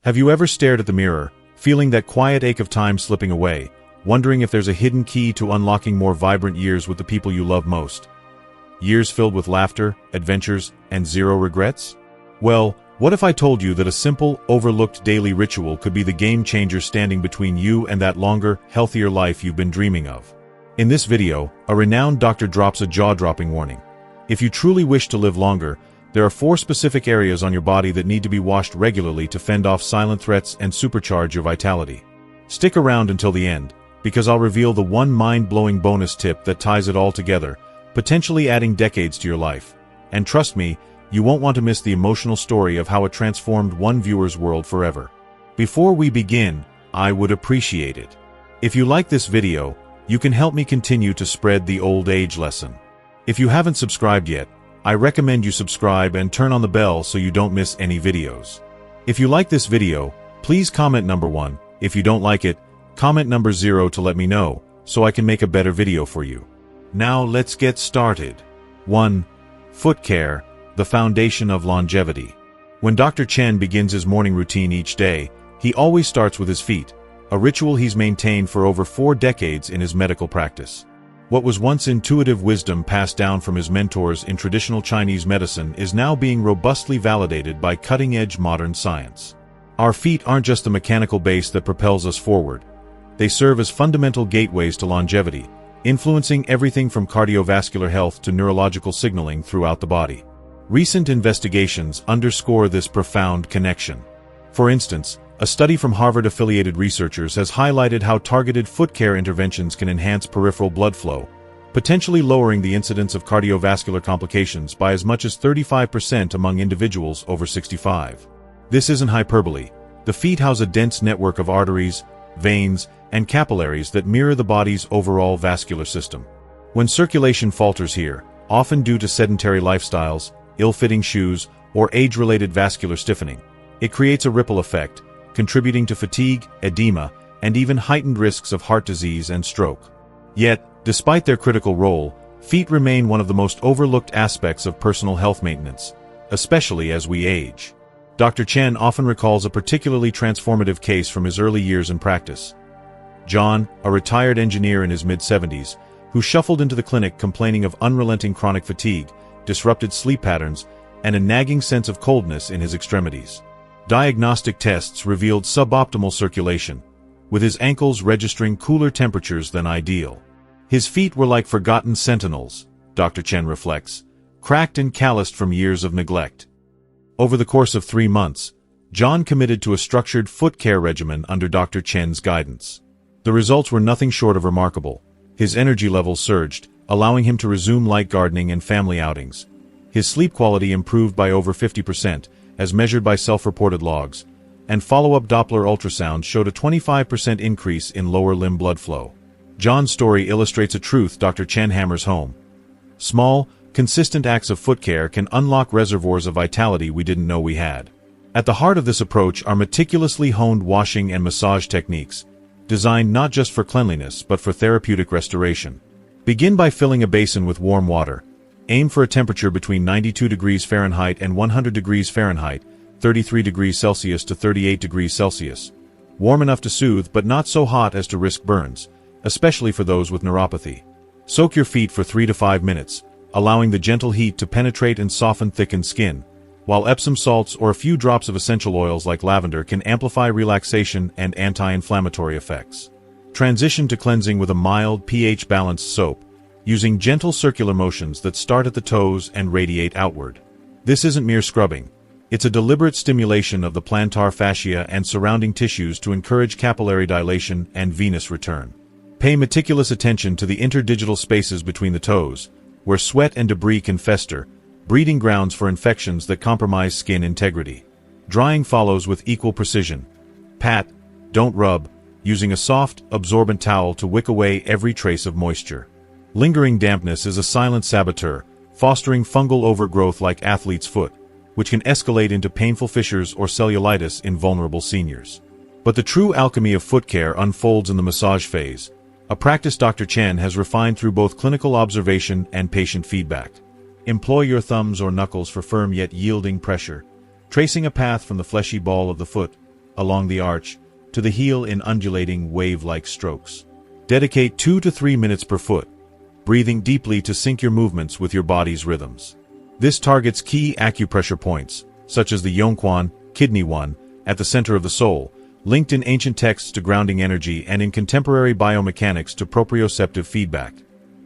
Have you ever stared at the mirror, feeling that quiet ache of time slipping away, wondering if there's a hidden key to unlocking more vibrant years with the people you love most? Years filled with laughter, adventures, and zero regrets? Well, what if I told you that a simple, overlooked daily ritual could be the game changer standing between you and that longer, healthier life you've been dreaming of? In this video, a renowned doctor drops a jaw-dropping warning. If you truly wish to live longer, there are 4 specific areas on your body that need to be washed regularly to fend off silent threats and supercharge your vitality. Stick around until the end, because I'll reveal the one mind-blowing bonus tip that ties it all together, potentially adding decades to your life. And trust me, you won't want to miss the emotional story of how it transformed one viewer's world forever. Before we begin, I would appreciate it if you like this video, you can help me continue to spread the old age lesson. If you haven't subscribed yet, I recommend you subscribe and turn on the bell so you don't miss any videos. If you like this video, please comment number 1. If you don't like it, comment number 0 to let me know, so I can make a better video for you. Now let's get started. 1. Foot care, the foundation of longevity. When Dr. Chen begins his morning routine each day, he always starts with his feet, a ritual he's maintained for over 4 decades in his medical practice. What was once intuitive wisdom passed down from his mentors in traditional Chinese medicine is now being robustly validated by cutting-edge modern science. Our feet aren't just the mechanical base that propels us forward. They serve as fundamental gateways to longevity, influencing everything from cardiovascular health to neurological signaling throughout the body. Recent investigations underscore this profound connection. For instance, a study from Harvard-affiliated researchers has highlighted how targeted foot care interventions can enhance peripheral blood flow, potentially lowering the incidence of cardiovascular complications by as much as 35% among individuals over 65. This isn't hyperbole. The feet house a dense network of arteries, veins, and capillaries that mirror the body's overall vascular system. When circulation falters here, often due to sedentary lifestyles, ill-fitting shoes, or age-related vascular stiffening, it creates a ripple effect, contributing to fatigue, edema, and even heightened risks of heart disease and stroke. Yet, despite their critical role, feet remain one of the most overlooked aspects of personal health maintenance, especially as we age. Dr. Chen often recalls a particularly transformative case from his early years in practice. John, a retired engineer in his mid-70s, who shuffled into the clinic complaining of unrelenting chronic fatigue, disrupted sleep patterns, and a nagging sense of coldness in his extremities. Diagnostic tests revealed suboptimal circulation, with his ankles registering cooler temperatures than ideal. His feet were like forgotten sentinels, Dr. Chen reflects, cracked and calloused from years of neglect. Over the course of 3 months, John committed to a structured foot care regimen under Dr. Chen's guidance. The results were nothing short of remarkable. His energy levels surged, allowing him to resume light gardening and family outings. His sleep quality improved by over 50%, as measured by self-reported logs, and follow-up Doppler ultrasound showed a 25% increase in lower limb blood flow. John's story illustrates a truth Dr. Chen hammers home. Small, consistent acts of foot care can unlock reservoirs of vitality we didn't know we had. At the heart of this approach are meticulously honed washing and massage techniques, designed not just for cleanliness but for therapeutic restoration. Begin by filling a basin with warm water. Aim for a temperature between 92 degrees Fahrenheit and 100 degrees Fahrenheit, 33 degrees Celsius to 38 degrees Celsius. Warm enough to soothe but not so hot as to risk burns, especially for those with neuropathy. Soak your feet for 3 to 5 minutes, allowing the gentle heat to penetrate and soften thickened skin, while Epsom salts or a few drops of essential oils like lavender can amplify relaxation and anti-inflammatory effects. Transition to cleansing with a mild pH-balanced soap, using gentle circular motions that start at the toes and radiate outward. This isn't mere scrubbing. It's a deliberate stimulation of the plantar fascia and surrounding tissues to encourage capillary dilation and venous return. Pay meticulous attention to the interdigital spaces between the toes, where sweat and debris can fester, breeding grounds for infections that compromise skin integrity. Drying follows with equal precision. Pat, don't rub, using a soft, absorbent towel to wick away every trace of moisture. Lingering dampness is a silent saboteur, fostering fungal overgrowth like athlete's foot, which can escalate into painful fissures or cellulitis in vulnerable seniors. But the true alchemy of foot care unfolds in the massage phase, a practice Dr. Chen has refined through both clinical observation and patient feedback. Employ your thumbs or knuckles for firm yet yielding pressure, tracing a path from the fleshy ball of the foot, along the arch, to the heel in undulating, wave-like strokes. Dedicate 2 to 3 minutes per foot, breathing deeply to sync your movements with your body's rhythms. This targets key acupressure points, such as the Yongquan, Kidney 1, at the center of the soul, linked in ancient texts to grounding energy and in contemporary biomechanics to proprioceptive feedback.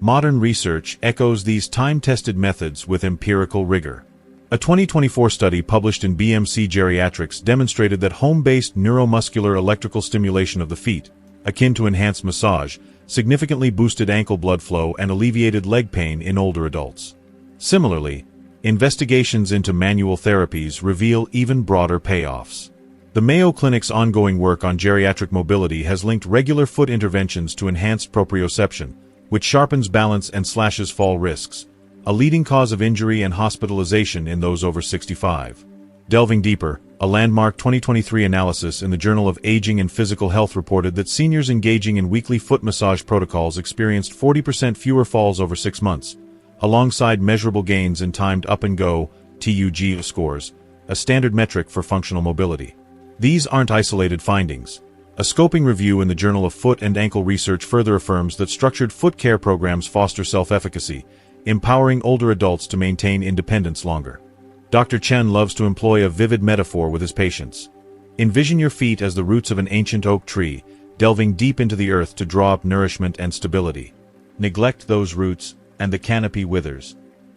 Modern research echoes these time-tested methods with empirical rigor. A 2024 study published in BMC Geriatrics demonstrated that home-based neuromuscular electrical stimulation of the feet, akin to enhanced massage, significantly boosted ankle blood flow and alleviated leg pain in older adults. Similarly, investigations into manual therapies reveal even broader payoffs. The Mayo Clinic's ongoing work on geriatric mobility has linked regular foot interventions to enhanced proprioception, which sharpens balance and slashes fall risks, a leading cause of injury and hospitalization in those over 65. Delving deeper, a landmark 2023 analysis in the Journal of Aging and Physical Health reported that seniors engaging in weekly foot massage protocols experienced 40% fewer falls over 6 months, alongside measurable gains in timed up-and-go (TUG) scores, a standard metric for functional mobility. These aren't isolated findings. A scoping review in the Journal of Foot and Ankle Research further affirms that structured foot care programs foster self-efficacy, empowering older adults to maintain independence longer. Dr. Chen loves to employ a vivid metaphor with his patients. Envision your feet as the roots of an ancient oak tree, delving deep into the earth to draw up nourishment and stability. Neglect those roots, and the canopy withers.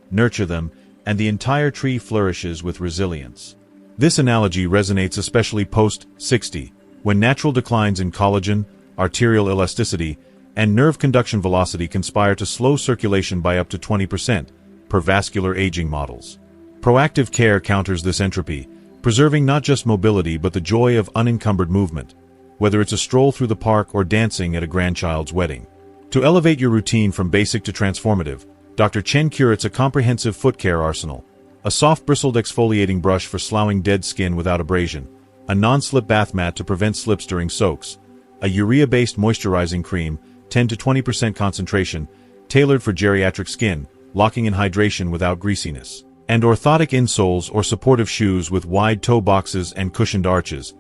Nurture them, and the entire tree flourishes with resilience. This analogy resonates especially post-60, when natural declines in collagen, arterial elasticity, and nerve conduction velocity conspire to slow circulation by up to 20%, per vascular aging models. Proactive care counters this entropy, preserving not just mobility but the joy of unencumbered movement, whether it's a stroll through the park or dancing at a grandchild's wedding. To elevate your routine from basic to transformative, Dr. Chen curates a comprehensive foot care arsenal. A soft bristled exfoliating brush for sloughing dead skin without abrasion, a non-slip bath mat to prevent slips during soaks, a urea-based moisturizing cream, 10 to 20% concentration, tailored for geriatric skin, locking in hydration without greasiness, and orthotic insoles or supportive shoes with wide toe boxes and cushioned arches,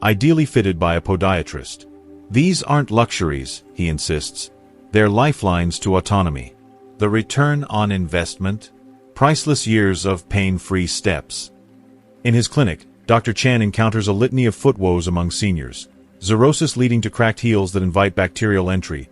ideally fitted by a podiatrist. These aren't luxuries, he insists. They're lifelines to autonomy. The return on investment? Priceless years of pain-free steps. In his clinic, Dr. Chen encounters a litany of foot woes among seniors. Xerosis leading to cracked heels that invite bacterial entry,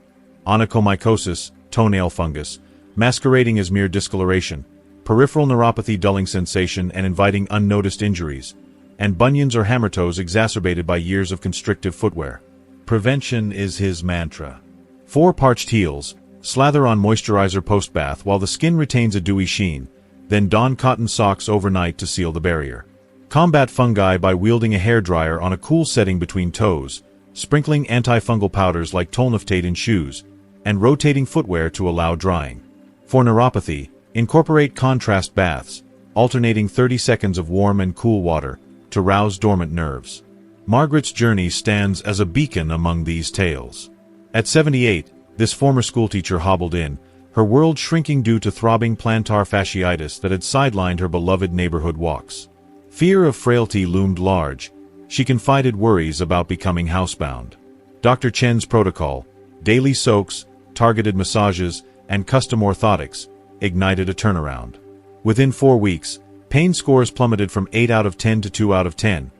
onychomycosis, toenail fungus, masquerading as mere discoloration, peripheral neuropathy dulling sensation and inviting unnoticed injuries, and bunions or hammer toes exacerbated by years of constrictive footwear. Prevention is his mantra. 4 parched heels, slather on moisturizer post-bath while the skin retains a dewy sheen, then don cotton socks overnight to seal the barrier. Combat fungi by wielding a hairdryer on a cool setting between toes, sprinkling antifungal powders like tolnaftate in shoes, and rotating footwear to allow drying. For neuropathy, incorporate contrast baths, alternating 30 seconds of warm and cool water, to rouse dormant nerves. Margaret's journey stands as a beacon among these tales. At 78, this former schoolteacher hobbled in, her world shrinking due to throbbing plantar fasciitis that had sidelined her beloved neighborhood walks. Fear of frailty loomed large. She confided worries about becoming housebound. Dr. Chen's protocol, daily soaks, targeted massages, and custom orthotics, ignited a turnaround. Within 4 weeks, pain scores plummeted from 8 out of 10 to 2 out of 10.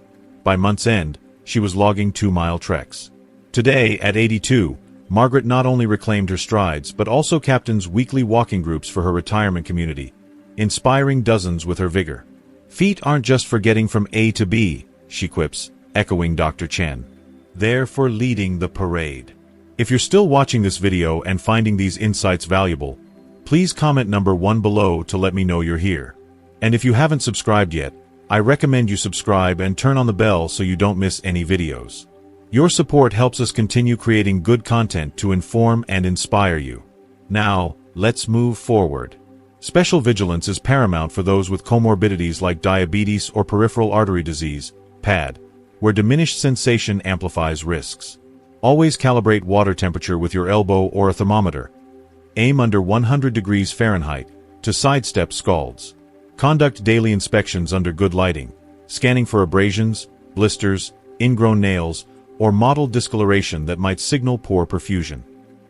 By month's end, she was logging 2-mile treks. Today, at 82, Margaret not only reclaimed her strides but also captains weekly walking groups for her retirement community, inspiring dozens with her vigor. Feet aren't just for getting from A to B, she quips, echoing Dr. Chen. They're for leading the parade. If you're still watching this video and finding these insights valuable, please comment number 1 below to let me know you're here. And if you haven't subscribed yet, I recommend you subscribe and turn on the bell so you don't miss any videos. Your support helps us continue creating good content to inform and inspire you. Now, let's move forward. Special vigilance is paramount for those with comorbidities like diabetes or peripheral artery disease, PAD, where diminished sensation amplifies risks. Always calibrate water temperature with your elbow or a thermometer. Aim under 100 degrees Fahrenheit to sidestep scalds. Conduct daily inspections under good lighting, scanning for abrasions, blisters, ingrown nails, or mottled discoloration that might signal poor perfusion.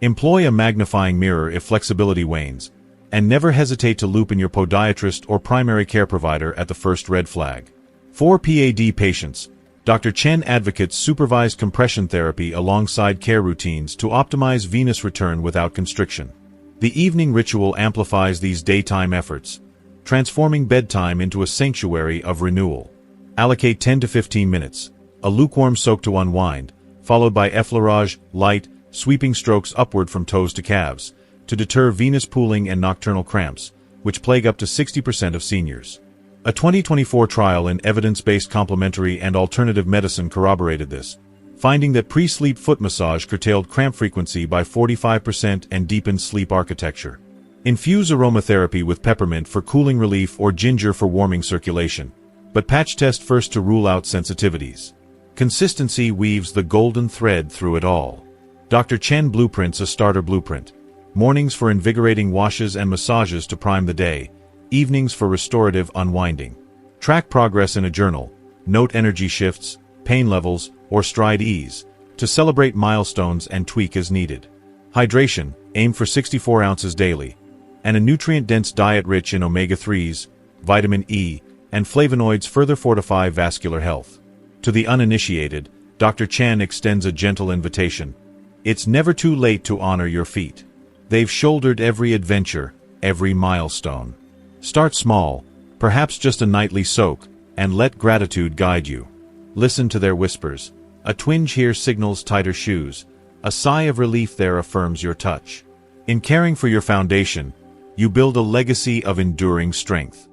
Employ a magnifying mirror if flexibility wanes, and never hesitate to loop in your podiatrist or primary care provider at the first red flag. For PAD patients, Dr. Chen advocates supervised compression therapy alongside care routines to optimize venous return without constriction. The evening ritual amplifies these daytime efforts, transforming bedtime into a sanctuary of renewal. Allocate 10 to 15 minutes, a lukewarm soak to unwind, followed by effleurage, light, sweeping strokes upward from toes to calves, to deter venous pooling and nocturnal cramps, which plague up to 60% of seniors. A 2024 trial in evidence-based complementary and alternative medicine corroborated this, finding that pre-sleep foot massage curtailed cramp frequency by 45% and deepened sleep architecture. Infuse aromatherapy with peppermint for cooling relief or ginger for warming circulation, but patch test first to rule out sensitivities. Consistency weaves the golden thread through it all. Dr. Chen Blueprints a starter blueprint. Mornings for invigorating washes and massages to prime the day, evenings for restorative unwinding. Track progress in a journal, note energy shifts, pain levels, or stride ease, to celebrate milestones and tweak as needed. Hydration, aim for 64 ounces daily, and a nutrient-dense diet rich in omega-3s, vitamin E, and flavonoids further fortify vascular health. To the uninitiated, Dr. Chen extends a gentle invitation. It's never too late to honor your feet. They've shouldered every adventure, every milestone. Start small, perhaps just a nightly soak, and let gratitude guide you. Listen to their whispers. A twinge here signals tighter shoes. A sigh of relief there affirms your touch. In caring for your foundation, you build a legacy of enduring strength.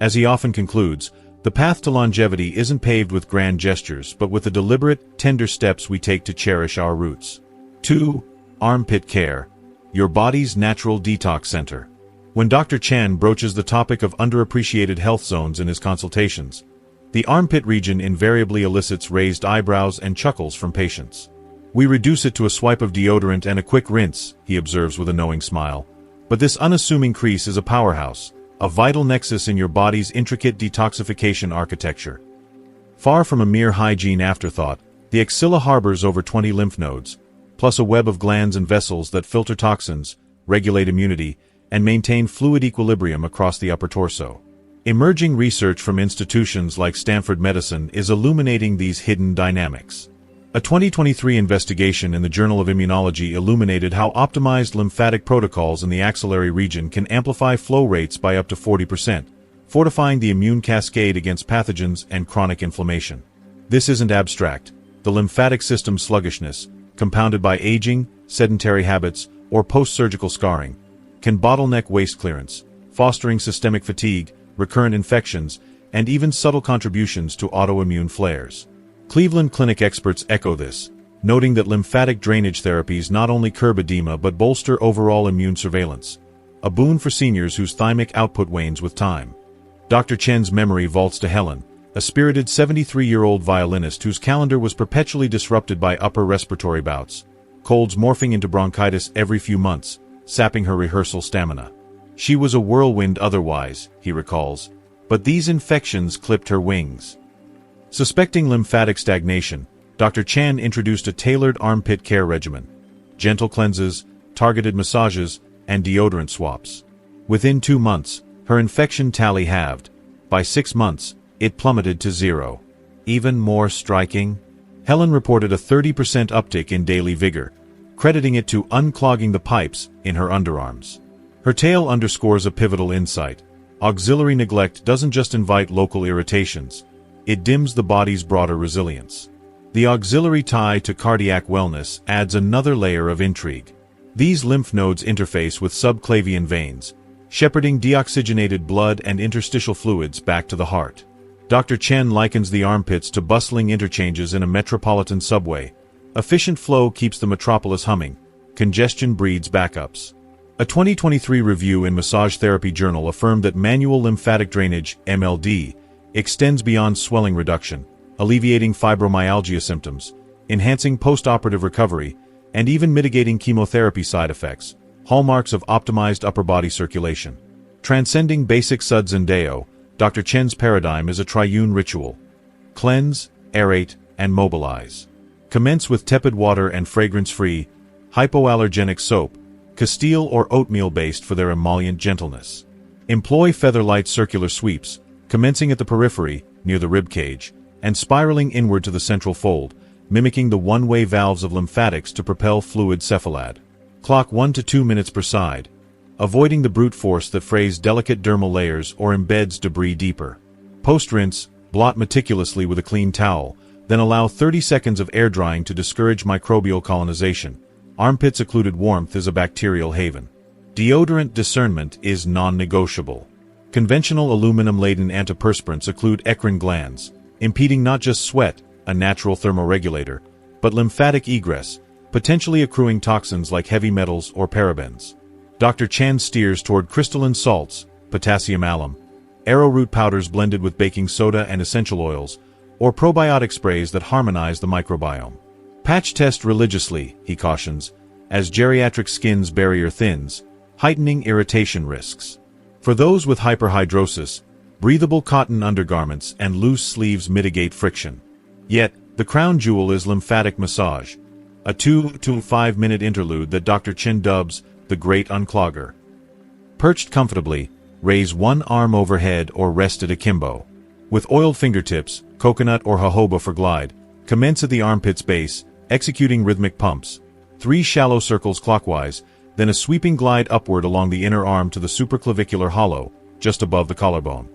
As he often concludes, the path to longevity isn't paved with grand gestures, but with the deliberate, tender steps we take to cherish our roots. 2. Armpit care, your body's natural detox center. When Dr. Chen broaches the topic of underappreciated health zones in his consultations, the armpit region invariably elicits raised eyebrows and chuckles from patients. We reduce it to a swipe of deodorant and a quick rinse, he observes with a knowing smile. But this unassuming crease is a powerhouse, a vital nexus in your body's intricate detoxification architecture. Far from a mere hygiene afterthought, the axilla harbors over 20 lymph nodes, plus a web of glands and vessels that filter toxins, regulate immunity, and maintain fluid equilibrium across the upper torso. Emerging research from institutions like Stanford Medicine is illuminating these hidden dynamics. A 2023 investigation in the Journal of Immunology illuminated how optimized lymphatic protocols in the axillary region can amplify flow rates by up to 40%, fortifying the immune cascade against pathogens and chronic inflammation. This isn't abstract. The lymphatic system's sluggishness, compounded by aging, sedentary habits, or post-surgical scarring, can bottleneck waste clearance, fostering systemic fatigue, recurrent infections, and even subtle contributions to autoimmune flares. Cleveland Clinic experts echo this, noting that lymphatic drainage therapies not only curb edema but bolster overall immune surveillance, a boon for seniors whose thymic output wanes with time. Dr. Chen's memory vaults to Helen, a spirited 73-year-old violinist whose calendar was perpetually disrupted by upper respiratory bouts, colds morphing into bronchitis every few months, sapping her rehearsal stamina. She was a whirlwind otherwise, he recalls, but these infections clipped her wings. Suspecting lymphatic stagnation, Dr. Chen introduced a tailored armpit care regimen: gentle cleanses, targeted massages, and deodorant swaps. Within 2 months, her infection tally halved. By 6 months, it plummeted to 0. Even more striking, Helen reported a 30% uptick in daily vigor, crediting it to unclogging the pipes in her underarms. Her tale underscores a pivotal insight. Auxiliary neglect doesn't just invite local irritations, it dims the body's broader resilience. The auxiliary tie to cardiac wellness adds another layer of intrigue. These lymph nodes interface with subclavian veins, shepherding deoxygenated blood and interstitial fluids back to the heart. Dr. Chen likens the armpits to bustling interchanges in a metropolitan subway. Efficient flow keeps the metropolis humming. Congestion breeds backups. A 2023 review in Massage Therapy Journal affirmed that manual lymphatic drainage, MLD, extends beyond swelling reduction, alleviating fibromyalgia symptoms, enhancing post-operative recovery, and even mitigating chemotherapy side effects, hallmarks of optimized upper body circulation. Transcending basic suds and deo, Dr. Chen's paradigm is a triune ritual: cleanse, aerate, and mobilize. Commence with tepid water and fragrance-free, hypoallergenic soap, Castile or oatmeal-based for their emollient gentleness. Employ feather-light circular sweeps, commencing at the periphery, near the rib cage, and spiraling inward to the central fold, mimicking the one-way valves of lymphatics to propel fluid cephalad. Clock 1 to 2 minutes per side, avoiding the brute force that frays delicate dermal layers or embeds debris deeper. Post-rinse, blot meticulously with a clean towel, then allow 30 seconds of air drying to discourage microbial colonization. Armpits occluded warmth is a bacterial haven. Deodorant discernment is non-negotiable. Conventional aluminum-laden antiperspirants occlude eccrine glands, impeding not just sweat, a natural thermoregulator, but lymphatic egress, potentially accruing toxins like heavy metals or parabens. Dr. Chen steers toward crystalline salts, potassium alum, arrowroot powders blended with baking soda and essential oils, or probiotic sprays that harmonize the microbiome. Patch test religiously, he cautions, as geriatric skin's barrier thins, heightening irritation risks. For those with hyperhidrosis, breathable cotton undergarments and loose sleeves mitigate friction. Yet, the crown jewel is lymphatic massage, a 2 to 5 minute interlude that Dr. Chen dubs the Great Unclogger. Perched comfortably, raise one arm overhead or rest it akimbo. With oiled fingertips, coconut or jojoba for glide, commence at the armpit's base, executing rhythmic pumps. 3 shallow circles clockwise, then a sweeping glide upward along the inner arm to the supraclavicular hollow, just above the collarbone.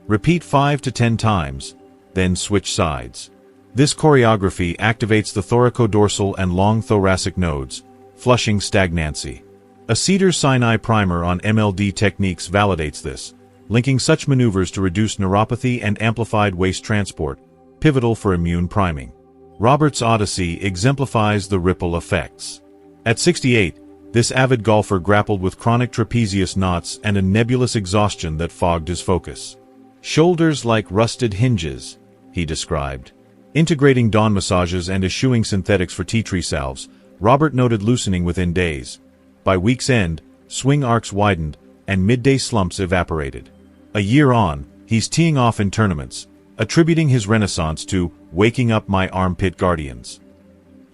Repeat 5 to 10 times, then switch sides. This choreography activates the thoracodorsal and long thoracic nodes, flushing stagnancy. A Cedars-Sinai primer on MLD techniques validates this, linking such maneuvers to reduce neuropathy and amplified waste transport, pivotal for immune priming. Robert's Odyssey exemplifies the ripple effects. At 68, this avid golfer grappled with chronic trapezius knots and a nebulous exhaustion that fogged his focus. Shoulders like rusted hinges, he described. Integrating dawn massages and eschewing synthetics for tea tree salves, Robert noted loosening within days. By week's end, swing arcs widened, and midday slumps evaporated. A year on, he's teeing off in tournaments, attributing his renaissance to waking up my armpit guardians.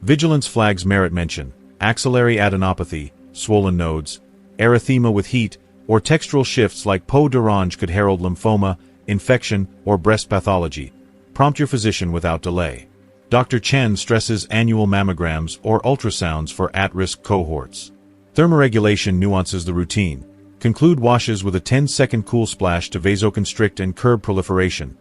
Vigilance flags merit mention: axillary adenopathy, swollen nodes, erythema with heat, or textural shifts like peau d'orange could herald lymphoma, infection, or breast pathology. Prompt your physician without delay. Dr. Chen stresses annual mammograms or ultrasounds for at-risk cohorts. Thermoregulation nuances the routine. Conclude washes with a 10-second cool splash to vasoconstrict and curb proliferation.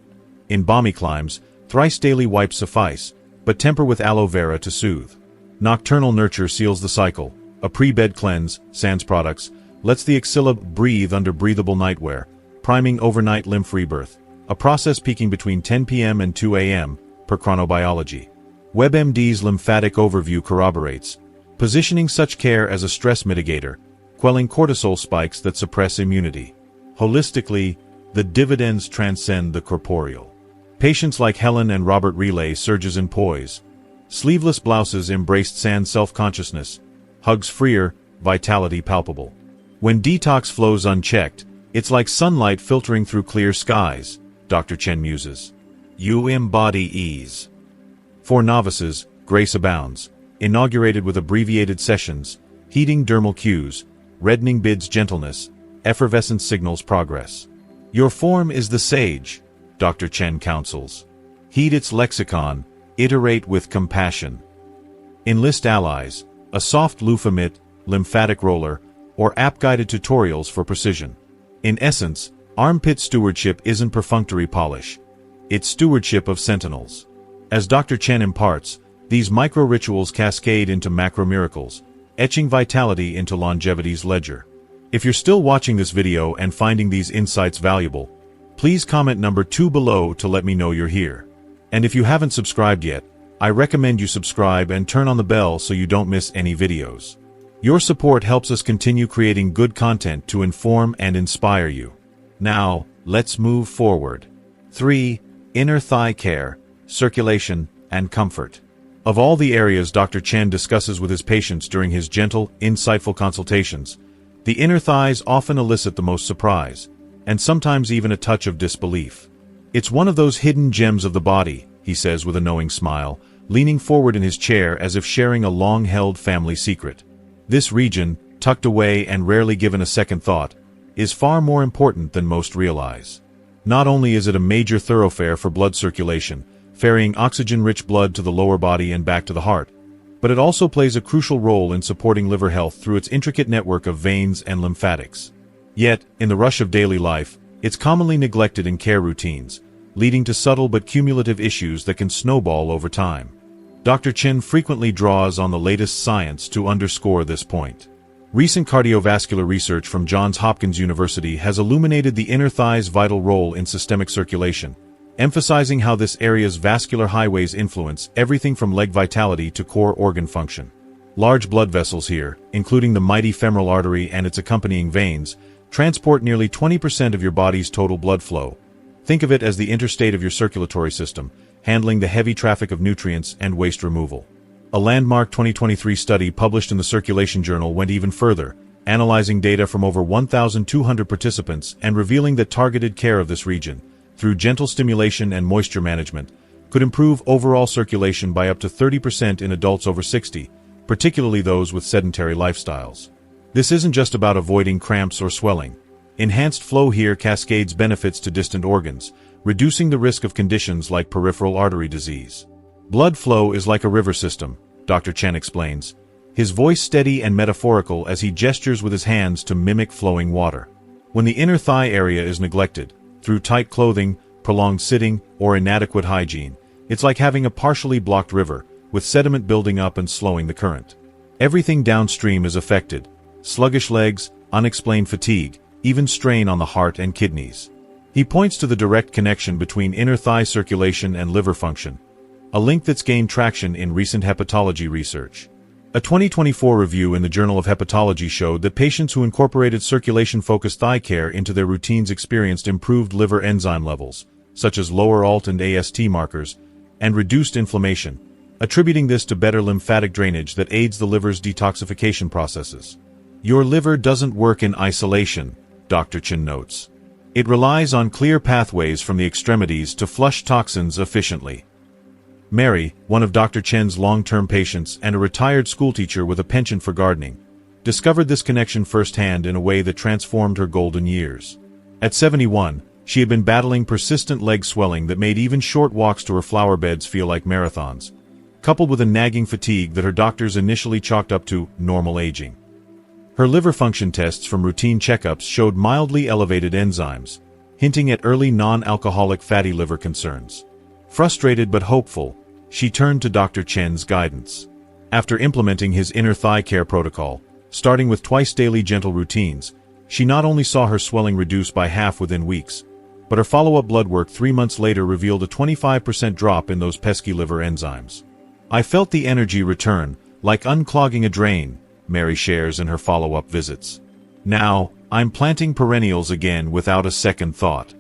In balmy climes, thrice daily wipes suffice, but temper with aloe vera to soothe. Nocturnal nurture seals the cycle. A pre-bed cleanse, sans products, lets the axilla breathe under breathable nightwear, priming overnight lymph rebirth, a process peaking between 10 p.m. and 2 a.m., per chronobiology. WebMD's lymphatic overview corroborates, positioning such care as a stress mitigator, quelling cortisol spikes that suppress immunity. Holistically, the dividends transcend the corporeal. Patients like Helen and Robert relay surges in poise. Sleeveless blouses embraced sans self-consciousness, hugs freer, vitality palpable. When detox flows unchecked, it's like sunlight filtering through clear skies, Dr. Chen muses. You embody ease. For novices, grace abounds, inaugurated with abbreviated sessions, heating dermal cues, reddening bids gentleness, effervescence signals progress. Your form is the sage, Dr. Chen counsels. Heed its lexicon, iterate with compassion. Enlist allies, a soft loofah mitt, lymphatic roller, or app-guided tutorials for precision. In essence, armpit stewardship isn't perfunctory polish. It's stewardship of sentinels. As Dr. Chen imparts, these micro-rituals cascade into macro-miracles, etching vitality into longevity's ledger. If you're still watching this video and finding these insights valuable, please comment number 2 below to let me know you're here. And if you haven't subscribed yet, I recommend you subscribe and turn on the bell so you don't miss any videos. Your support helps us continue creating good content to inform and inspire you. Now, let's move forward. 3. Inner thigh care, circulation, and comfort. Of all the areas Dr. Chen discusses with his patients during his gentle, insightful consultations, the inner thighs often elicit the most surprise, and sometimes even a touch of disbelief. It's one of those hidden gems of the body, he says with a knowing smile, leaning forward in his chair as if sharing a long-held family secret. This region, tucked away and rarely given a second thought, is far more important than most realize. Not only is it a major thoroughfare for blood circulation, ferrying oxygen-rich blood to the lower body and back to the heart, but it also plays a crucial role in supporting liver health through its intricate network of veins and lymphatics. Yet, in the rush of daily life, it's commonly neglected in care routines, leading to subtle but cumulative issues that can snowball over time. Dr. Chen frequently draws on the latest science to underscore this point. Recent cardiovascular research from Johns Hopkins University has illuminated the inner thigh's vital role in systemic circulation, emphasizing how this area's vascular highways influence everything from leg vitality to core organ function. Large blood vessels here, including the mighty femoral artery and its accompanying veins, transport nearly 20% of your body's total blood flow. Think of it as the interstate of your circulatory system, handling the heavy traffic of nutrients and waste removal. A landmark 2023 study published in the Circulation Journal went even further, analyzing data from over 1,200 participants and revealing that targeted care of this region, through gentle stimulation and moisture management, could improve overall circulation by up to 30% in adults over 60, particularly those with sedentary lifestyles. This isn't just about avoiding cramps or swelling. Enhanced flow here cascades benefits to distant organs, reducing the risk of conditions like peripheral artery disease. Blood flow is like a river system, Dr. Chen explains, his voice steady and metaphorical as he gestures with his hands to mimic flowing water. When the inner thigh area is neglected, through tight clothing, prolonged sitting, or inadequate hygiene, it's like having a partially blocked river, with sediment building up and slowing the current. Everything downstream is affected: sluggish legs, unexplained fatigue, even strain on the heart and kidneys. He points to the direct connection between inner thigh circulation and liver function, a link that's gained traction in recent hepatology research. A 2024 review in the Journal of Hepatology showed that patients who incorporated circulation-focused thigh care into their routines experienced improved liver enzyme levels, such as lower ALT and AST markers, and reduced inflammation, attributing this to better lymphatic drainage that aids the liver's detoxification processes. Your liver doesn't work in isolation, Dr. Chen notes. It relies on clear pathways from the extremities to flush toxins efficiently. Mary, one of Dr. Chen's long-term patients and a retired schoolteacher with a penchant for gardening, discovered this connection firsthand in a way that transformed her golden years. At 71, she had been battling persistent leg swelling that made even short walks to her flower beds feel like marathons, coupled with a nagging fatigue that her doctors initially chalked up to normal aging. Her liver function tests from routine checkups showed mildly elevated enzymes, hinting at early non-alcoholic fatty liver concerns. Frustrated but hopeful, she turned to Dr. Chen's guidance. After implementing his inner thigh care protocol, starting with twice-daily gentle routines, she not only saw her swelling reduce by half within weeks, but her follow-up blood work 3 months later revealed a 25% drop in those pesky liver enzymes. "I felt the energy return, like unclogging a drain," Mary shares in her follow-up visits. "Now, I'm planting perennials again without a second thought."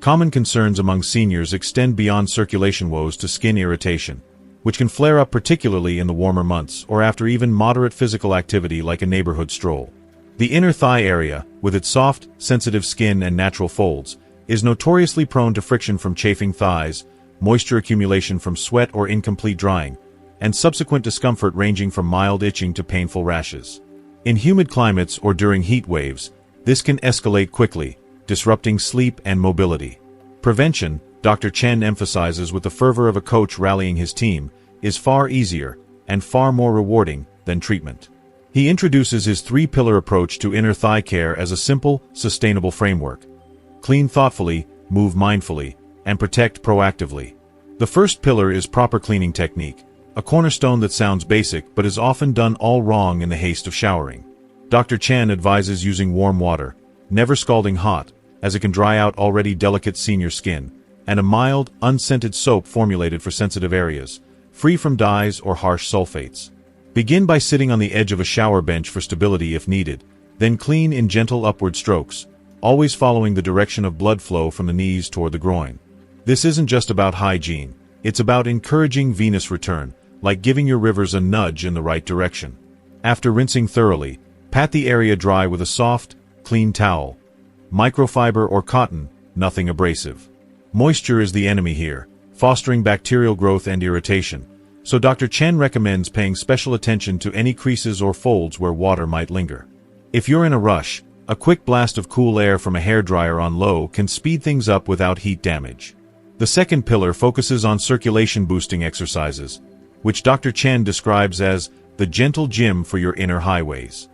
Common concerns among seniors extend beyond circulation woes to skin irritation, which can flare up particularly in the warmer months or after even moderate physical activity like a neighborhood stroll. The inner thigh area, with its soft, sensitive skin and natural folds, is notoriously prone to friction from chafing thighs, moisture accumulation from sweat or incomplete drying, and subsequent discomfort ranging from mild itching to painful rashes. In humid climates or during heat waves, this can escalate quickly, disrupting sleep and mobility. Prevention, Dr. Chen emphasizes with the fervor of a coach rallying his team, is far easier and far more rewarding than treatment. He introduces his 3-pillar approach to inner thigh care as a simple, sustainable framework: clean thoughtfully, move mindfully, and protect proactively. The first pillar is proper cleaning technique, a cornerstone that sounds basic but is often done all wrong in the haste of showering. Dr. Chen advises using warm water, never scalding hot, as it can dry out already delicate senior skin, and a mild, unscented soap formulated for sensitive areas, free from dyes or harsh sulfates. Begin by sitting on the edge of a shower bench for stability if needed, then clean in gentle upward strokes, always following the direction of blood flow from the knees toward the groin. This isn't just about hygiene, it's about encouraging venous return, like giving your rivers a nudge in the right direction. After rinsing thoroughly, pat the area dry with a soft, clean towel. Microfiber or cotton, nothing abrasive. Moisture is the enemy here. fostering bacterial growth and irritation, so Dr. Chen recommends paying special attention to any creases or folds where water might linger. If you're in a rush, a quick blast of cool air from a hairdryer on low can speed things up without heat damage. The second pillar focuses on circulation-boosting exercises, which Dr. Chen describes as the gentle gym for your inner highways.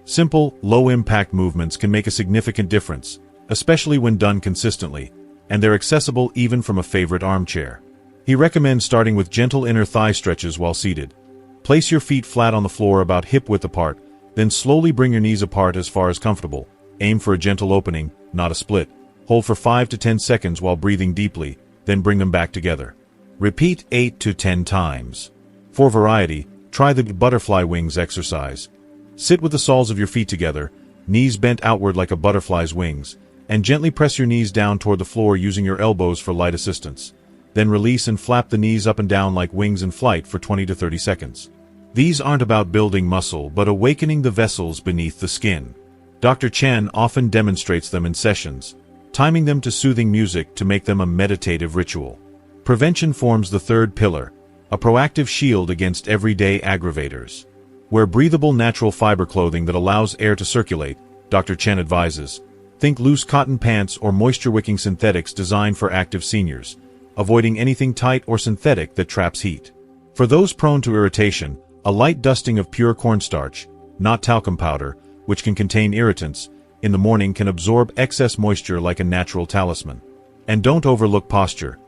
Simple, low-impact movements can make a significant difference, especially when done consistently, and they're accessible even from a favorite armchair. He recommends starting with gentle inner thigh stretches while seated. Place your feet flat on the floor about hip-width apart, then slowly bring your knees apart as far as comfortable. Aim for a gentle opening, not a split. Hold for 5 to 10 seconds while breathing deeply, then bring them back together. Repeat 8 to 10 times. For variety, try the butterfly wings exercise. Sit with the soles of your feet together, knees bent outward like a butterfly's wings, and gently press your knees down toward the floor using your elbows for light assistance. Then release and flap the knees up and down like wings in flight for 20 to 30 seconds. These aren't about building muscle but awakening the vessels beneath the skin. Dr. Chen often demonstrates them in sessions, timing them to soothing music to make them a meditative ritual. Prevention forms the third pillar, a proactive shield against everyday aggravators. Wear breathable natural fiber clothing that allows air to circulate, Dr. Chen advises. Think loose cotton pants or moisture-wicking synthetics designed for active seniors, avoiding anything tight or synthetic that traps heat. For those prone to irritation, a light dusting of pure cornstarch, not talcum powder, which can contain irritants, in the morning can absorb excess moisture like a natural talisman. And don't overlook posture.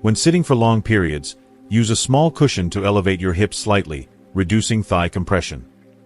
When sitting for long periods, use a small cushion to elevate your hips slightly, reducing thigh compression.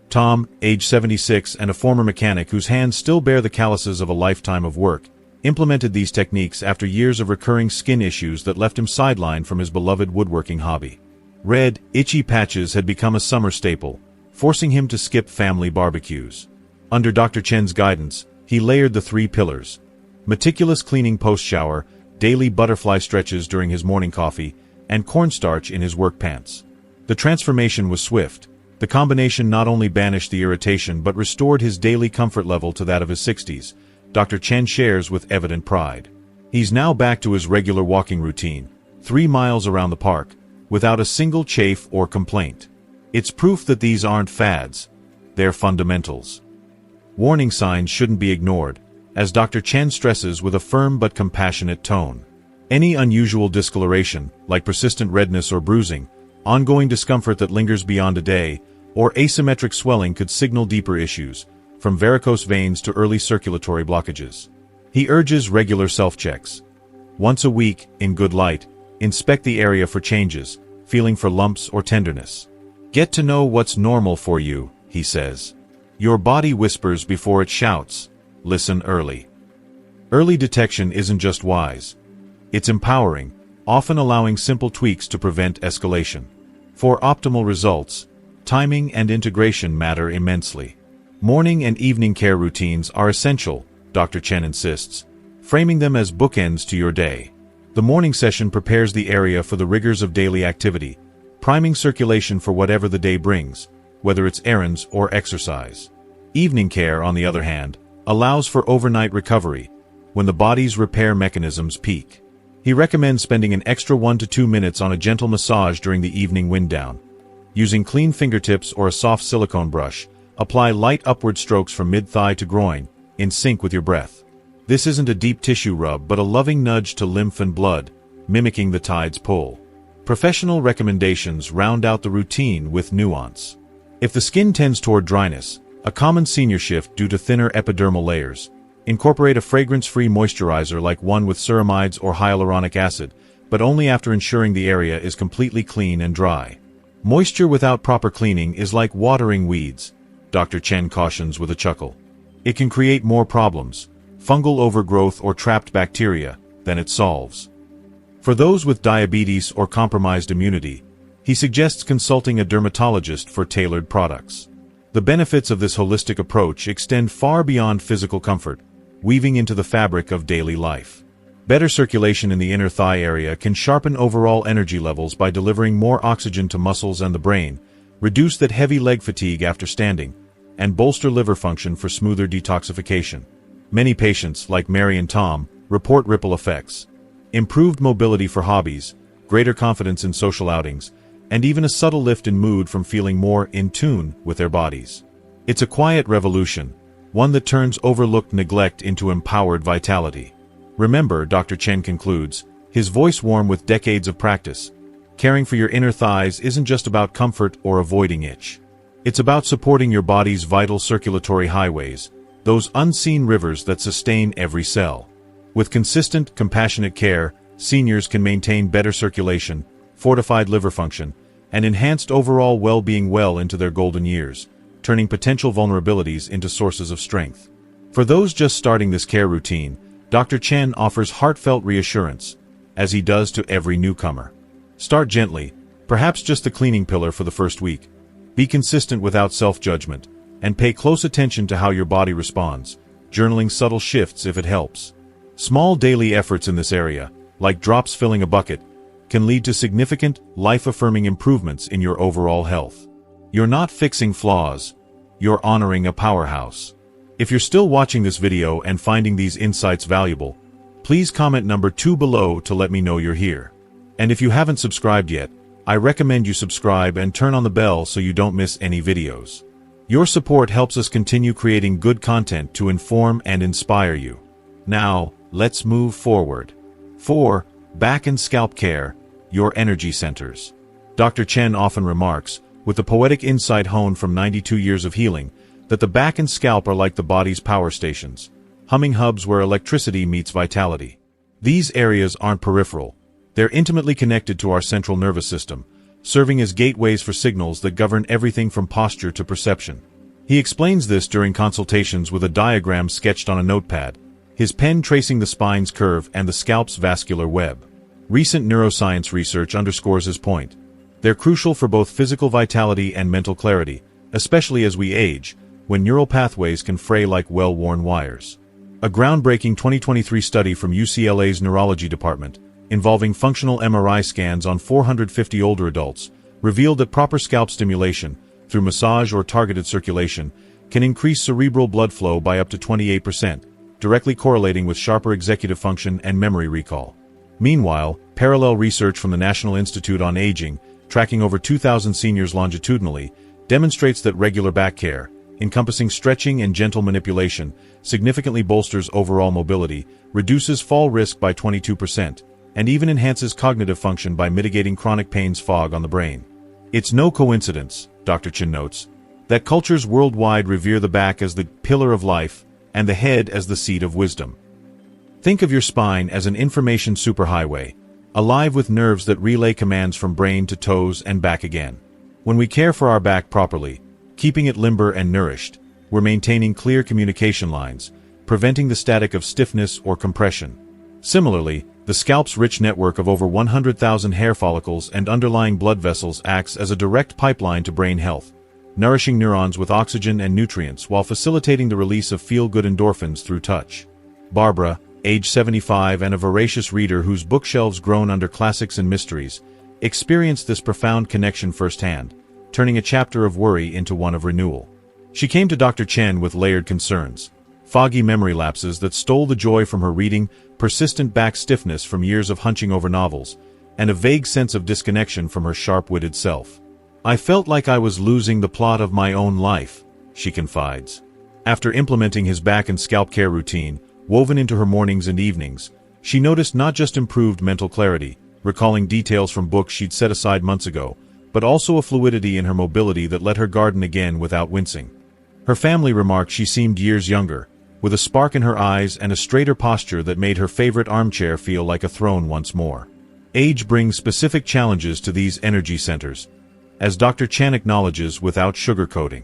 Tom, age 76 and a former mechanic whose hands still bear the calluses of a lifetime of work, implemented these techniques after years of recurring skin issues that left him sidelined from his beloved woodworking hobby. Red, itchy patches had become a summer staple, forcing him to skip family barbecues. Under Dr. Chen's guidance, he layered the 3 pillars: meticulous cleaning post-shower, daily butterfly stretches during his morning coffee, and cornstarch in his work pants. The transformation was swift. The combination not only banished the irritation but restored his daily comfort level to that of his 60s, Dr. Chen shares with evident pride. He's now back to his regular walking routine, 3 miles around the park, without a single chafe or complaint. It's proof that these aren't fads, they're fundamentals. Warning signs shouldn't be ignored, as Dr. Chen stresses with a firm but compassionate tone. Any unusual discoloration, like persistent redness or bruising, ongoing discomfort that lingers beyond a day, or asymmetric swelling could signal deeper issues, from varicose veins to early circulatory blockages. He urges regular self-checks. Once a week, in good light, inspect the area for changes, feeling for lumps or tenderness. Get to know what's normal for you, he says. Your body whispers before it shouts. Listen early. Early detection isn't just wise. It's empowering, often allowing simple tweaks to prevent escalation. For optimal results, timing and integration matter immensely. Morning and evening care routines are essential, Dr. Chen insists, framing them as bookends to your day. The morning session prepares the area for the rigors of daily activity, priming circulation for whatever the day brings, whether it's errands or exercise. Evening care, on the other hand, allows for overnight recovery, when the body's repair mechanisms peak. He recommends spending an extra 1 to 2 minutes on a gentle massage during the evening wind down. Using clean fingertips or a soft silicone brush, apply light upward strokes from mid-thigh to groin, in sync with your breath. This isn't a deep tissue rub but a loving nudge to lymph and blood, mimicking the tide's pull. Professional recommendations round out the routine with nuance. If the skin tends toward dryness, a common senior shift due to thinner epidermal layers, incorporate a fragrance-free moisturizer like one with ceramides or hyaluronic acid, but only after ensuring the area is completely clean and dry. Moisture without proper cleaning is like watering weeds, Dr. Chen cautions with a chuckle. It can create more problems, fungal overgrowth or trapped bacteria, than it solves. For those with diabetes or compromised immunity, he suggests consulting a dermatologist for tailored products. The benefits of this holistic approach extend far beyond physical comfort, weaving into the fabric of daily life. Better circulation in the inner thigh area can sharpen overall energy levels by delivering more oxygen to muscles and the brain, reduce that heavy leg fatigue after standing, and bolster liver function for smoother detoxification. Many patients, like Mary and Tom, report ripple effects. Improved mobility for hobbies, greater confidence in social outings, and even a subtle lift in mood from feeling more in tune with their bodies. It's a quiet revolution, one that turns overlooked neglect into empowered vitality. Remember, Dr. Chen concludes, his voice warm with decades of practice, caring for your inner thighs isn't just about comfort or avoiding itch. It's about supporting your body's vital circulatory highways, those unseen rivers that sustain every cell. With consistent, compassionate care, seniors can maintain better circulation, fortified liver function, and enhanced overall well-being well into their golden years, turning potential vulnerabilities into sources of strength. For those just starting this care routine, Dr. Chen offers heartfelt reassurance, as he does to every newcomer. Start gently, perhaps just the cleaning pillar for the first week. Be consistent without self-judgment, and pay close attention to how your body responds, journaling subtle shifts if it helps. Small daily efforts in this area, like drops filling a bucket, can lead to significant, life-affirming improvements in your overall health. You're not fixing flaws, you're honoring a powerhouse. If you're still watching this video and finding these insights valuable, please comment number 2 below to let me know you're here. And if you haven't subscribed yet, I recommend you subscribe and turn on the bell so you don't miss any videos. Your support helps us continue creating good content to inform and inspire you. Now, let's move forward. 4. Back and scalp care, your energy centers. Dr. Chen often remarks, with the poetic insight honed from 92 years of healing, that the back and scalp are like the body's power stations, humming hubs where electricity meets vitality. These areas aren't peripheral. They're intimately connected to our central nervous system, serving as gateways for signals that govern everything from posture to perception. He explains this during consultations with a diagram sketched on a notepad, his pen tracing the spine's curve and the scalp's vascular web. Recent neuroscience research underscores his point. They're crucial for both physical vitality and mental clarity, especially as we age, when neural pathways can fray like well-worn wires. A groundbreaking 2023 study from UCLA's neurology department, involving functional MRI scans on 450 older adults, revealed that proper scalp stimulation, through massage or targeted circulation, can increase cerebral blood flow by up to 28%, directly correlating with sharper executive function and memory recall. Meanwhile, parallel research from the National Institute on Aging, tracking over 2,000 seniors longitudinally, demonstrates that regular back care, encompassing stretching and gentle manipulation, significantly bolsters overall mobility, reduces fall risk by 22%, and even enhances cognitive function by mitigating chronic pain's fog on the brain. It's no coincidence, Dr. Chen notes, that cultures worldwide revere the back as the pillar of life and the head as the seat of wisdom. Think of your spine as an information superhighway, alive with nerves that relay commands from brain to toes and back again. When we care for our back properly, keeping it limber and nourished, we're maintaining clear communication lines, preventing the static of stiffness or compression. Similarly, the scalp's rich network of over 100,000 hair follicles and underlying blood vessels acts as a direct pipeline to brain health, nourishing neurons with oxygen and nutrients while facilitating the release of feel-good endorphins through touch. Barbara, age 75 and a voracious reader whose bookshelves groan under classics and mysteries, experienced this profound connection firsthand, turning a chapter of worry into one of renewal. She came to Dr. Chen with layered concerns: foggy memory lapses that stole the joy from her reading, persistent back stiffness from years of hunching over novels, and a vague sense of disconnection from her sharp-witted self. "I felt like I was losing the plot of my own life," she confides. After implementing his back and scalp care routine, woven into her mornings and evenings, she noticed not just improved mental clarity, recalling details from books she'd set aside months ago, but also a fluidity in her mobility that let her garden again without wincing. Her family remarked she seemed years younger, with a spark in her eyes and a straighter posture that made her favorite armchair feel like a throne once more. Age brings specific challenges to these energy centers, as Dr. Chen acknowledges without sugarcoating.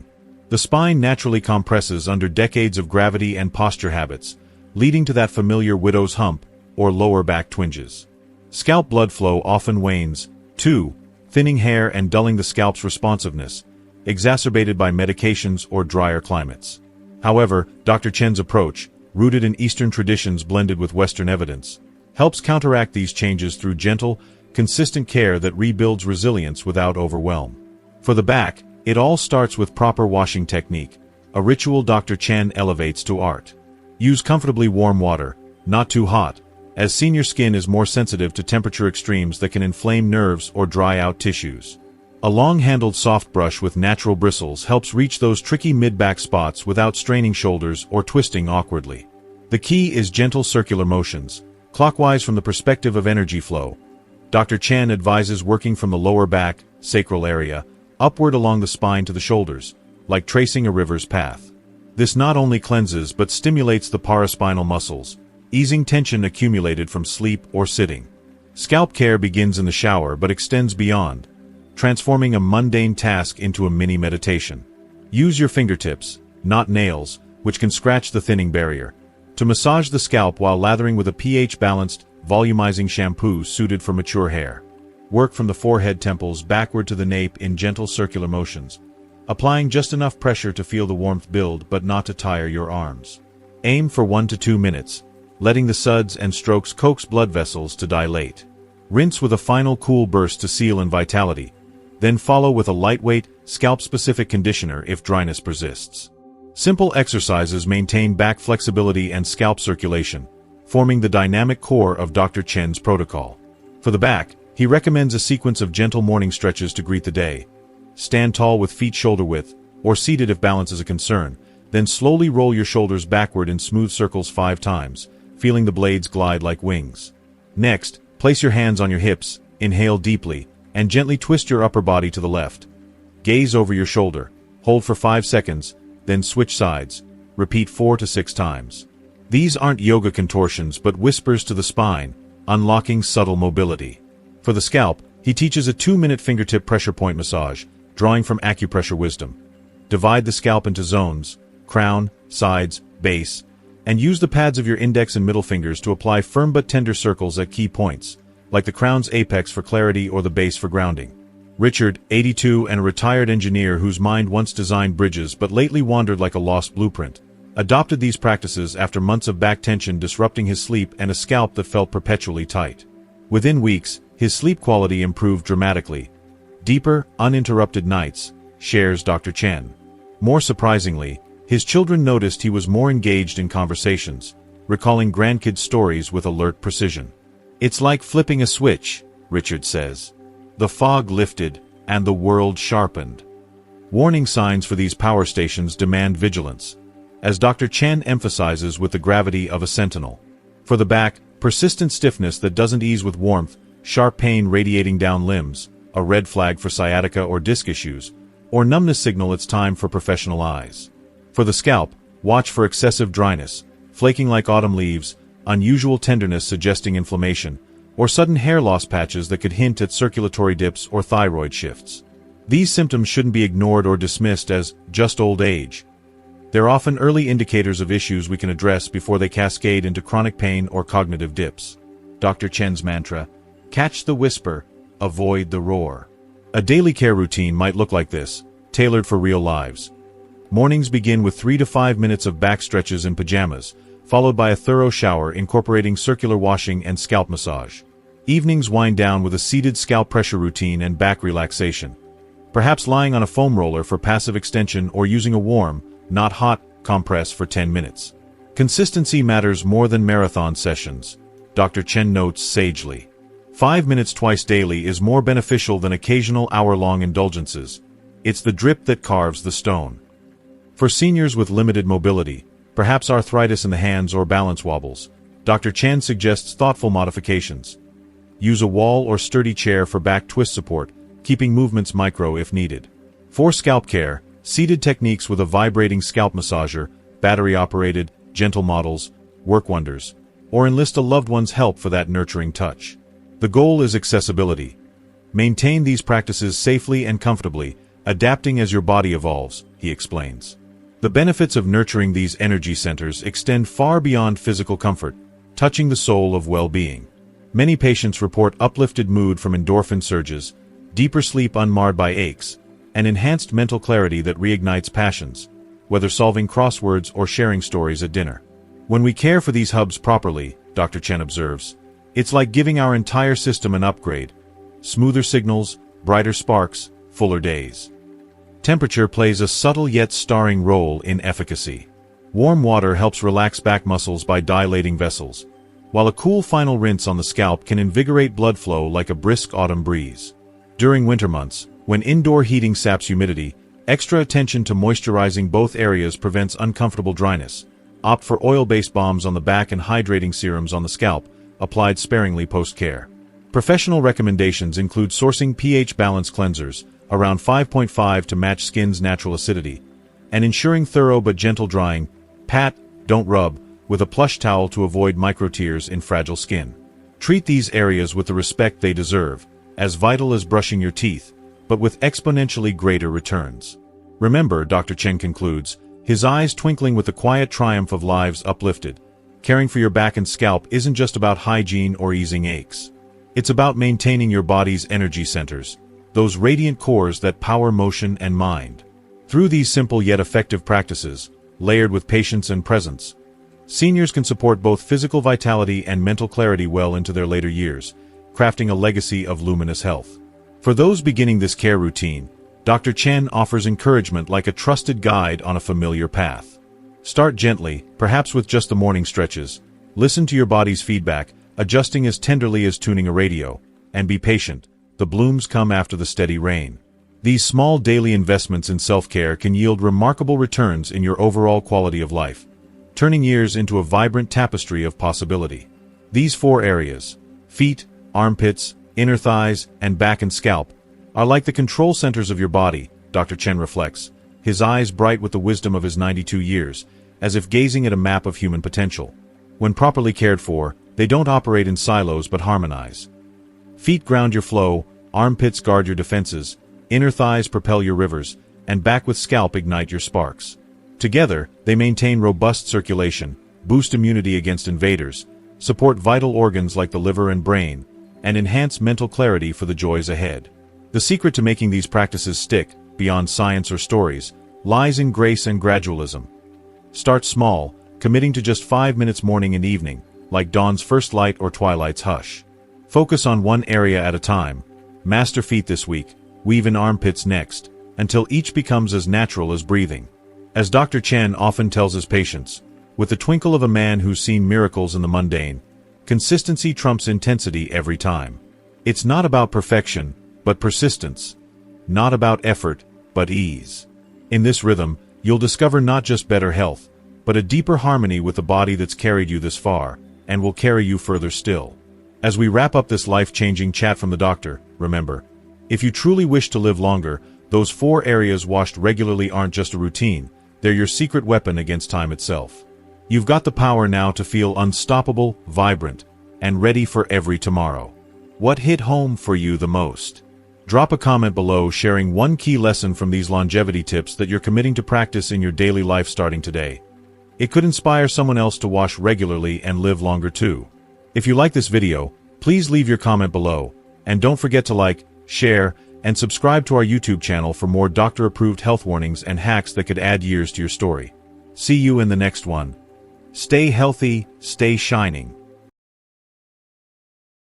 The spine naturally compresses under decades of gravity and posture habits, leading to that familiar widow's hump, or lower back twinges. Scalp blood flow often wanes, too, thinning hair and dulling the scalp's responsiveness, exacerbated by medications or drier climates. However, Dr. Chen's approach, rooted in Eastern traditions blended with Western evidence, helps counteract these changes through gentle, consistent care that rebuilds resilience without overwhelm. For the back, it all starts with proper washing technique, a ritual Dr. Chen elevates to art. Use comfortably warm water, not too hot, as senior skin is more sensitive to temperature extremes that can inflame nerves or dry out tissues. A long-handled soft brush with natural bristles helps reach those tricky mid-back spots without straining shoulders or twisting awkwardly. The key is gentle circular motions, clockwise from the perspective of energy flow. Dr. Chen advises working from the lower back, sacral area, upward along the spine to the shoulders, like tracing a river's path. This not only cleanses but stimulates the paraspinal muscles, easing tension accumulated from sleep or sitting. Scalp care begins in the shower but extends beyond, transforming a mundane task into a mini meditation. Use your fingertips, not nails, which can scratch the thinning barrier, to massage the scalp while lathering with a pH-balanced, volumizing shampoo suited for mature hair. Work from the forehead temples backward to the nape in gentle circular motions, applying just enough pressure to feel the warmth build but not to tire your arms. Aim for 1 to 2 minutes, letting the suds and strokes coax blood vessels to dilate. Rinse with a final cool burst to seal in vitality, then follow with a lightweight, scalp-specific conditioner if dryness persists. Simple exercises maintain back flexibility and scalp circulation, forming the dynamic core of Dr. Chen's protocol. For the back, he recommends a sequence of gentle morning stretches to greet the day. Stand tall with feet shoulder width, or seated if balance is a concern, then slowly roll your shoulders backward in smooth circles 5 times, feeling the blades glide like wings. Next, place your hands on your hips, inhale deeply, and gently twist your upper body to the left. Gaze over your shoulder, hold for 5 seconds, then switch sides. Repeat 4 to 6 times. These aren't yoga contortions but whispers to the spine, unlocking subtle mobility. For the scalp, he teaches a 2-minute fingertip pressure point massage, drawing from acupressure wisdom. Divide the scalp into zones, crown, sides, base, and use the pads of your index and middle fingers to apply firm but tender circles at key points, like the crown's apex for clarity or the base for grounding. Richard, 82 and a retired engineer whose mind once designed bridges but lately wandered like a lost blueprint, adopted these practices after months of back tension disrupting his sleep and a scalp that felt perpetually tight. Within weeks, his sleep quality improved dramatically. Deeper, uninterrupted nights, shares Dr. Chen. More surprisingly, his children noticed he was more engaged in conversations, recalling grandkids' stories with alert precision. "It's like flipping a switch," Richard says. The fog lifted, and the world sharpened. Warning signs for these power stations demand vigilance, as Dr. Chen emphasizes with the gravity of a sentinel. For the back, persistent stiffness that doesn't ease with warmth, sharp pain radiating down limbs, a red flag for sciatica or disc issues, or numbness signal it's time for professional eyes. For the scalp, watch for excessive dryness, flaking like autumn leaves, unusual tenderness suggesting inflammation, or sudden hair loss patches that could hint at circulatory dips or thyroid shifts. These symptoms shouldn't be ignored or dismissed as just old age. They're often early indicators of issues we can address before they cascade into chronic pain or cognitive dips. Dr. Chen's mantra: catch the whisper, avoid the roar. A daily care routine might look like this, tailored for real lives. Mornings begin with 3 to 5 minutes of back stretches in pajamas, followed by a thorough shower incorporating circular washing and scalp massage. Evenings wind down with a seated scalp pressure routine and back relaxation, perhaps lying on a foam roller for passive extension or using a warm, not hot, compress for 10 minutes. Consistency matters more than marathon sessions, Dr. Chen notes sagely. 5 minutes twice daily is more beneficial than occasional hour-long indulgences. It's the drip that carves the stone. For seniors with limited mobility, perhaps arthritis in the hands or balance wobbles, Dr. Chen suggests thoughtful modifications. Use a wall or sturdy chair for back twist support, keeping movements micro if needed. For scalp care, seated techniques with a vibrating scalp massager, battery-operated, gentle models, work wonders, or enlist a loved one's help for that nurturing touch. The goal is accessibility. Maintain these practices safely and comfortably, adapting as your body evolves, he explains. The benefits of nurturing these energy centers extend far beyond physical comfort, touching the soul of well-being. Many patients report uplifted mood from endorphin surges, deeper sleep unmarred by aches, and enhanced mental clarity that reignites passions, whether solving crosswords or sharing stories at dinner. When we care for these hubs properly, Dr. Chen observes, it's like giving our entire system an upgrade. Smoother signals, brighter sparks, fuller days. Temperature plays a subtle yet starring role in efficacy. Warm water helps relax back muscles by dilating vessels, while a cool final rinse on the scalp can invigorate blood flow like a brisk autumn breeze. During winter months, when indoor heating saps humidity, extra attention to moisturizing both areas prevents uncomfortable dryness. Opt for oil-based balms on the back and hydrating serums on the scalp, applied sparingly post-care. Professional recommendations include sourcing pH-balanced cleansers, around 5.5 to match skin's natural acidity, and ensuring thorough but gentle drying, pat, don't rub, with a plush towel to avoid microtears in fragile skin. Treat these areas with the respect they deserve, as vital as brushing your teeth, but with exponentially greater returns. Remember, Dr. Chen concludes, his eyes twinkling with the quiet triumph of lives uplifted. Caring for your back and scalp isn't just about hygiene or easing aches. It's about maintaining your body's energy centers, those radiant cores that power motion and mind. Through these simple yet effective practices, layered with patience and presence, seniors can support both physical vitality and mental clarity well into their later years, crafting a legacy of luminous health. For those beginning this care routine, Dr. Chen offers encouragement like a trusted guide on a familiar path. Start gently, perhaps with just the morning stretches. Listen to your body's feedback, adjusting as tenderly as tuning a radio. And be patient, the blooms come after the steady rain. These small daily investments in self-care can yield remarkable returns in your overall quality of life, turning years into a vibrant tapestry of possibility. These 4 areas, feet, armpits, inner thighs, and back and scalp, are like the control centers of your body, Dr. Chen reflects, his eyes bright with the wisdom of his 92 years, as if gazing at a map of human potential. When properly cared for, they don't operate in silos but harmonize. Feet ground your flow, armpits guard your defenses, inner thighs propel your rivers, and back with scalp ignite your sparks. Together, they maintain robust circulation, boost immunity against invaders, support vital organs like the liver and brain, and enhance mental clarity for the joys ahead. The secret to making these practices stick, beyond science or stories, lies in grace and gradualism. Start small, committing to just 5 minutes morning and evening, like dawn's first light or twilight's hush. Focus on one area at a time. Master feet this week, weave in armpits next, until each becomes as natural as breathing. As Dr. Chen often tells his patients, with the twinkle of a man who's seen miracles in the mundane, consistency trumps intensity every time. It's not about perfection, but persistence. Not about effort, but ease. In this rhythm, you'll discover not just better health, but a deeper harmony with the body that's carried you this far, and will carry you further still. As we wrap up this life-changing chat from the doctor, remember, if you truly wish to live longer, those 4 areas washed regularly aren't just a routine, they're your secret weapon against time itself. You've got the power now to feel unstoppable, vibrant, and ready for every tomorrow. What hit home for you the most? Drop a comment below sharing one key lesson from these longevity tips that you're committing to practice in your daily life starting today. It could inspire someone else to wash regularly and live longer too. If you like this video, please leave your comment below, and don't forget to like, share, and subscribe to our YouTube channel for more doctor-approved health warnings and hacks that could add years to your story. See you in the next one. Stay healthy, stay shining.